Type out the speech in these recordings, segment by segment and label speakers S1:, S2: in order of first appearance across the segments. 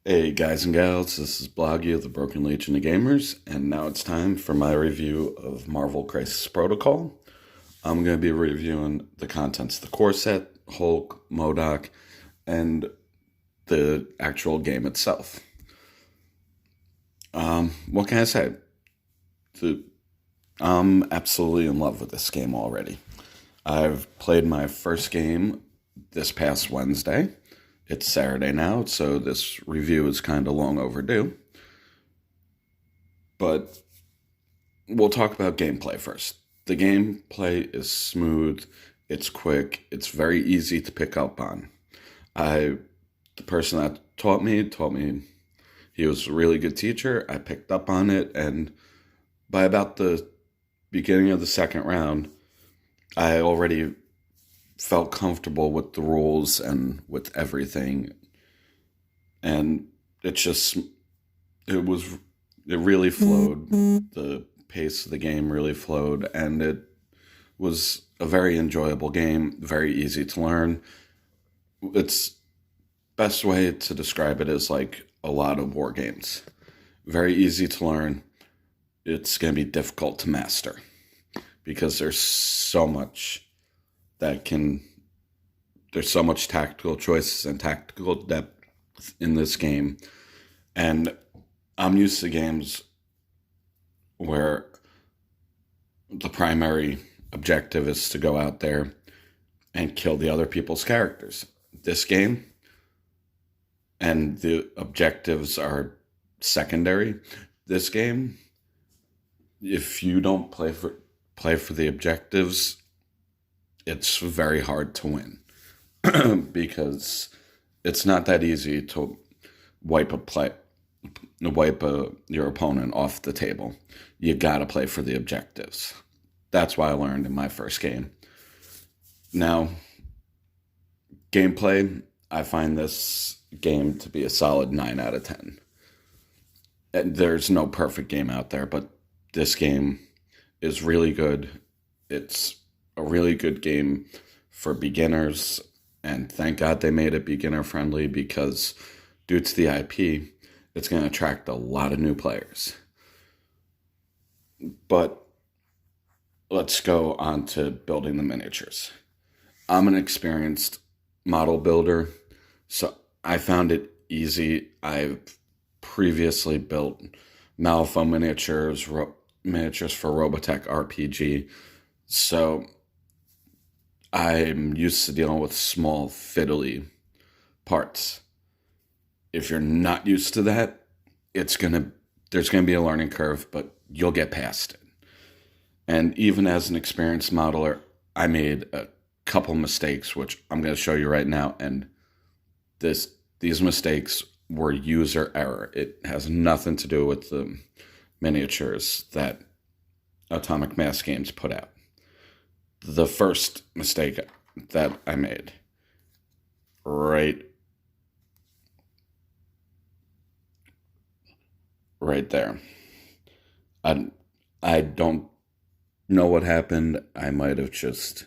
S1: Hey guys and gals, this is Bloggy of the Broken Legion of Gamers, and now it's time for my review of Marvel Crisis Protocol. I'm going to be reviewing the contents of the core set, Hulk, MODOK, and the actual game itself. What can I say? I'm absolutely in love with this game already. I've played my first game this past Wednesday. It's Saturday now, so this review is kind of long overdue. But we'll talk about gameplay first. The gameplay is smooth, it's quick, it's very easy to pick up on. The person that taught me he was a really good teacher. I picked up on it, and by about the beginning of the second round, I already felt comfortable with the rules and with everything. And it just, it was, it really flowed. The pace of the game really flowed, and it was a very enjoyable game, very easy to learn. It's best way to describe it is like a lot of war games. Very easy to learn. It's going to be difficult to master because that can there's so much tactical choices and tactical depth in this game. And I'm used to games where the primary objective is to go out there and kill the other people's characters. This game and the objectives are secondary. This game, if you don't play for the objectives, it's very hard to win because it's not that easy to wipe your opponent off the table. You gotta play for the objectives. That's what I learned in my first game. Now, gameplay, I find this game to be a solid 9 out of 10. And there's no perfect game out there, but this game is really good. It's a really good game for beginners, and thank God they made it beginner friendly because due to the IP, it's going to attract a lot of new players. But let's go on to building the miniatures. I'm an experienced model builder, so I found it easy. I've previously built Malifaux miniatures for Robotech RPG, so I'm used to dealing with small, fiddly parts. If you're not used to that, there's gonna be a learning curve, but you'll get past it. And even as an experienced modeler, I made a couple mistakes, which I'm gonna show you right now. And these mistakes were user error. It has nothing to do with the miniatures that Atomic Mass Games put out. The first mistake that I made, right there. I don't know what happened. I might have just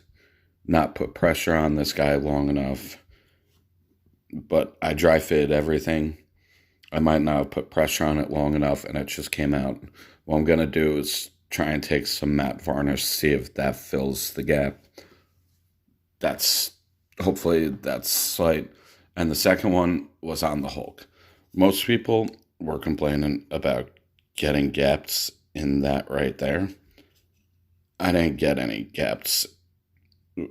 S1: not put pressure on this guy long enough, but I dry fitted everything. I might not have put pressure on it long enough, and it just came out. What I'm gonna do is try and take some matte varnish, see if that fills the gap. Hopefully that's slight. And the second one was on the Hulk. Most people were complaining about getting gaps in that right there. I didn't get any gaps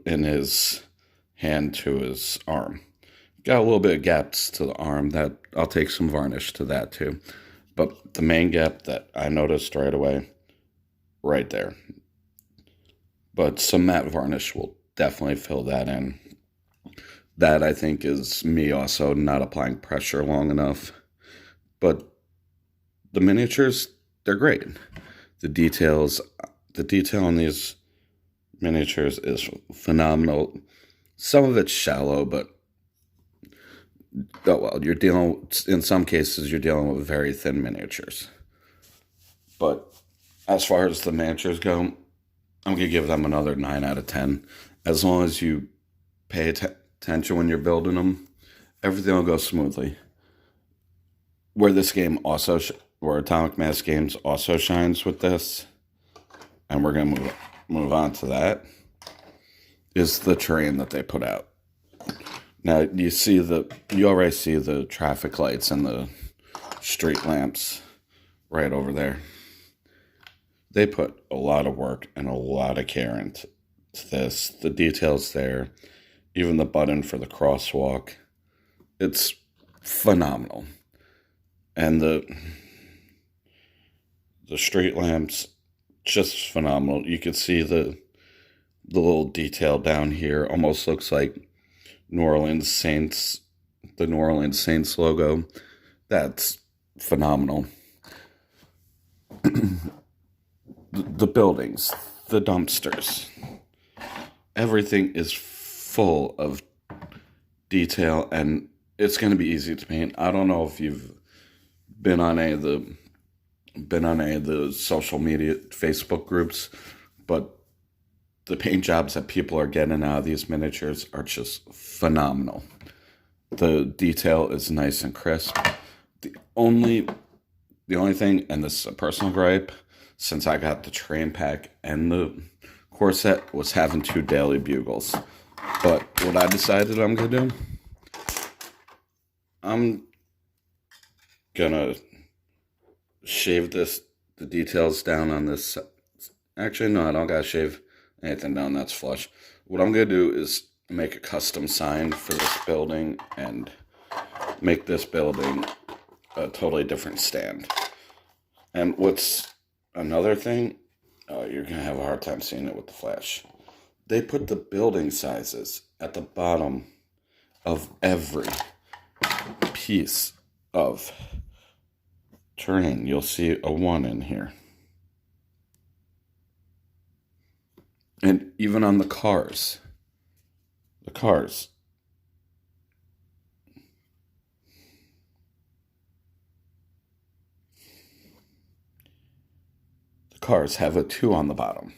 S1: in his hand to his arm. Got a little bit of gaps to the arm. That I'll take some varnish to that too. But the main gap that I noticed right away, right there. But some matte varnish will definitely fill that in. That I think is me also not applying pressure long enough. But the miniatures, they're great. The detail on these miniatures is phenomenal. Some of it's shallow, but oh well, in some cases you're dealing with very thin miniatures. But as far as the miniatures go, I'm gonna give them another 9 out of 10. As long as you pay attention when you're building them, everything will go smoothly. where this game also, where Atomic Mass Games also shines with this, and we're gonna move on to that, is the terrain that they put out. Now you already see the traffic lights and the street lamps right over there. They put a lot of work and a lot of care into this. The details there, even the button for the crosswalk, it's phenomenal. And the street lamps, just phenomenal. You could see the little detail down here, almost looks like New Orleans Saints, the New Orleans Saints logo. That's phenomenal. The buildings, the dumpsters, everything is full of detail, and it's going to be easy to paint. I don't know if you've been on any of the social media Facebook groups, but the paint jobs that people are getting out of these miniatures are just phenomenal. The detail is nice and crisp. The only thing, and this is a personal gripe, since I got the train pack and the core set, was having 2 daily bugles. But what I decided I'm gonna do, I'm gonna shave the details down on this. Actually, no, I don't gotta shave anything down, that's flush. What I'm gonna do is make a custom sign for this building and make this building a totally different stand. And what's another thing, you're gonna have a hard time seeing it with the flash. They put the building sizes at the bottom of every piece of terrain. You'll see a 1 in here. And even on the cars, the cars have a 2 on the bottom.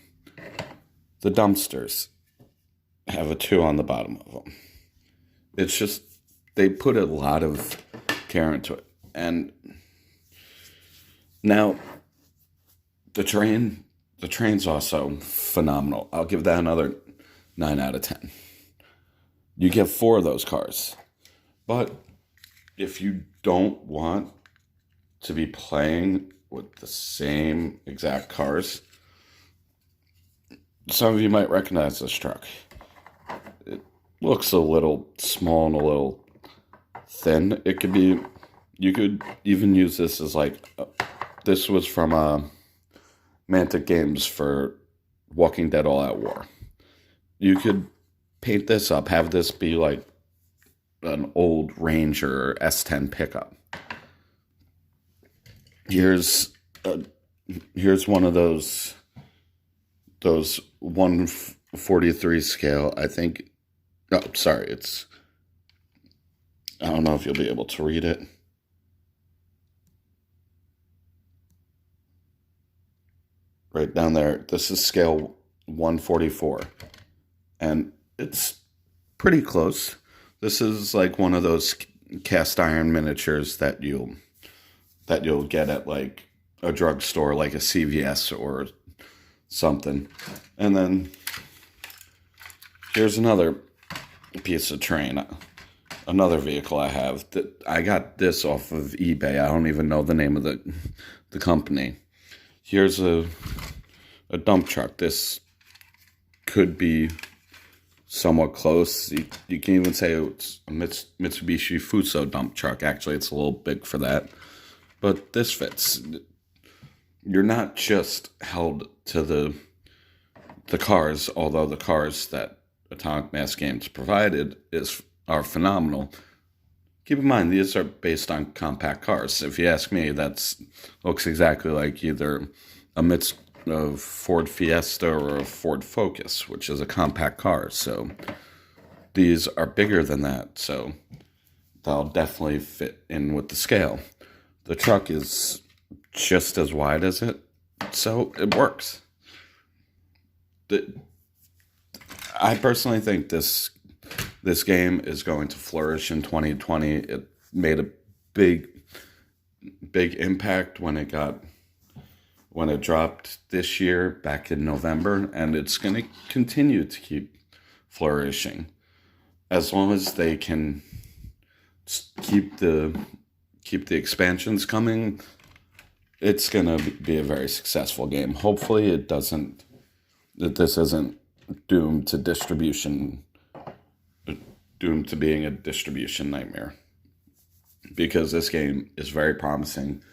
S1: The dumpsters have a 2 on the bottom of them. It's just, they put a lot of care into it. And now the train's also phenomenal. I'll give that another 9 out of 10. You get 4 of those cars. But if you don't want to be playing with the same exact cars, some of you might recognize this truck. It looks a little small and a little thin. You could even use this as this was from Mantic Games for Walking Dead All Out War. You could paint this up, have this be like an old Ranger or S10 pickup. Here's one of those 143 scale. I think. Oh, sorry. I don't know if you'll be able to read it. Right down there. This is scale 144, and it's pretty close. This is like one of those cast iron miniatures that you'll get at like a drugstore, like a CVS or something. And then here's another piece of terrain, another vehicle I have. That I got this off of eBay. I don't even know the name of the company. Here's a dump truck. This could be somewhat close. You can even say it's a Mitsubishi Fuso dump truck. Actually, it's a little big for that. But this fits. You're not just held to the cars, although the cars that Atomic Mass Games provided are phenomenal. Keep in mind, these are based on compact cars. If you ask me, that looks exactly like either a Ford Fiesta or a Ford Focus, which is a compact car. So these are bigger than that, so they'll definitely fit in with the scale. The truck is just as wide as it, so it works. I personally think this game is going to flourish in 2020. It made a big big impact when it dropped this year back in November, and it's going to continue to keep flourishing as long as they can keep the expansions coming. It's going to be a very successful game. Hopefully that this isn't doomed to being a distribution nightmare, because this game is very promising.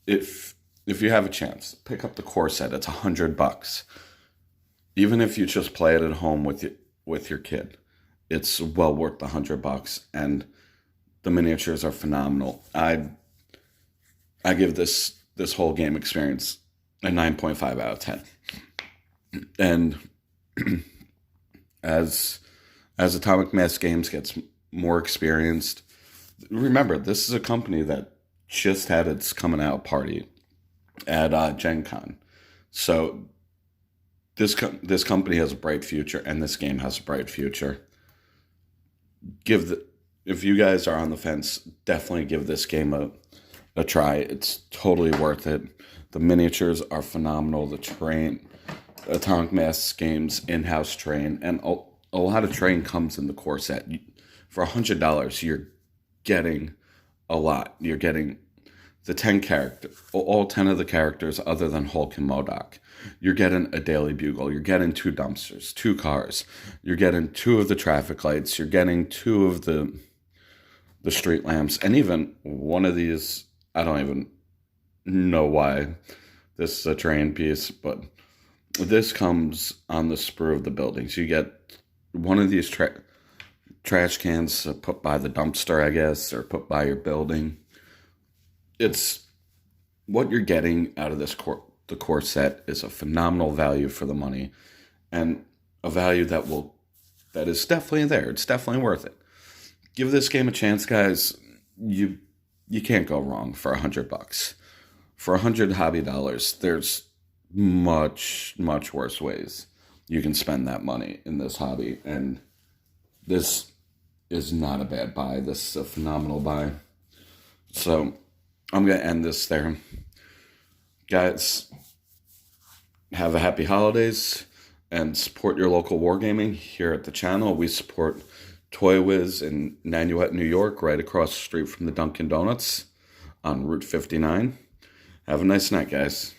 S1: If you have a chance, pick up the core set. It's $100. Even if you just play it at home with your kid, it's well worth the $100. And the miniatures are phenomenal. I give this whole game experience a 9.5 out of 10. And as Atomic Mass Games gets more experienced, remember, this is a company that just had its coming out party at Gen Con. So this company has a bright future, and this game has a bright future. If you guys are on the fence, definitely give this game a try. It's totally worth it. The miniatures are phenomenal. The terrain, Atomic Mass Games in-house terrain, and a lot of terrain comes in the core set. For $100, you're getting a lot. You're getting the 10 characters, all 10 of the characters other than Hulk and MODOK. You're getting a Daily Bugle. You're getting 2 dumpsters, 2 cars. You're getting 2 of the traffic lights. You're getting 2 of the street lamps, and even one of these. I don't even know why this is a terrain piece, but this comes on the spur of the buildings. You get one of these trash cans put by the dumpster, I guess, or put by your building. It's what you're getting out of the core set is a phenomenal value for the money, and a value that is definitely there. It's definitely worth it. Give this game a chance, guys. You can't go wrong for $100. For $100 hobby dollars, there's much worse ways you can spend that money in this hobby, and this is not a bad buy. This is a phenomenal buy. So I'm going to end this there. Guys, have a happy holidays and support your local wargaming. Here at the channel, we support Toy Wiz in Nanuet, New York, right across the street from the Dunkin' Donuts on Route 59. Have a nice night, guys.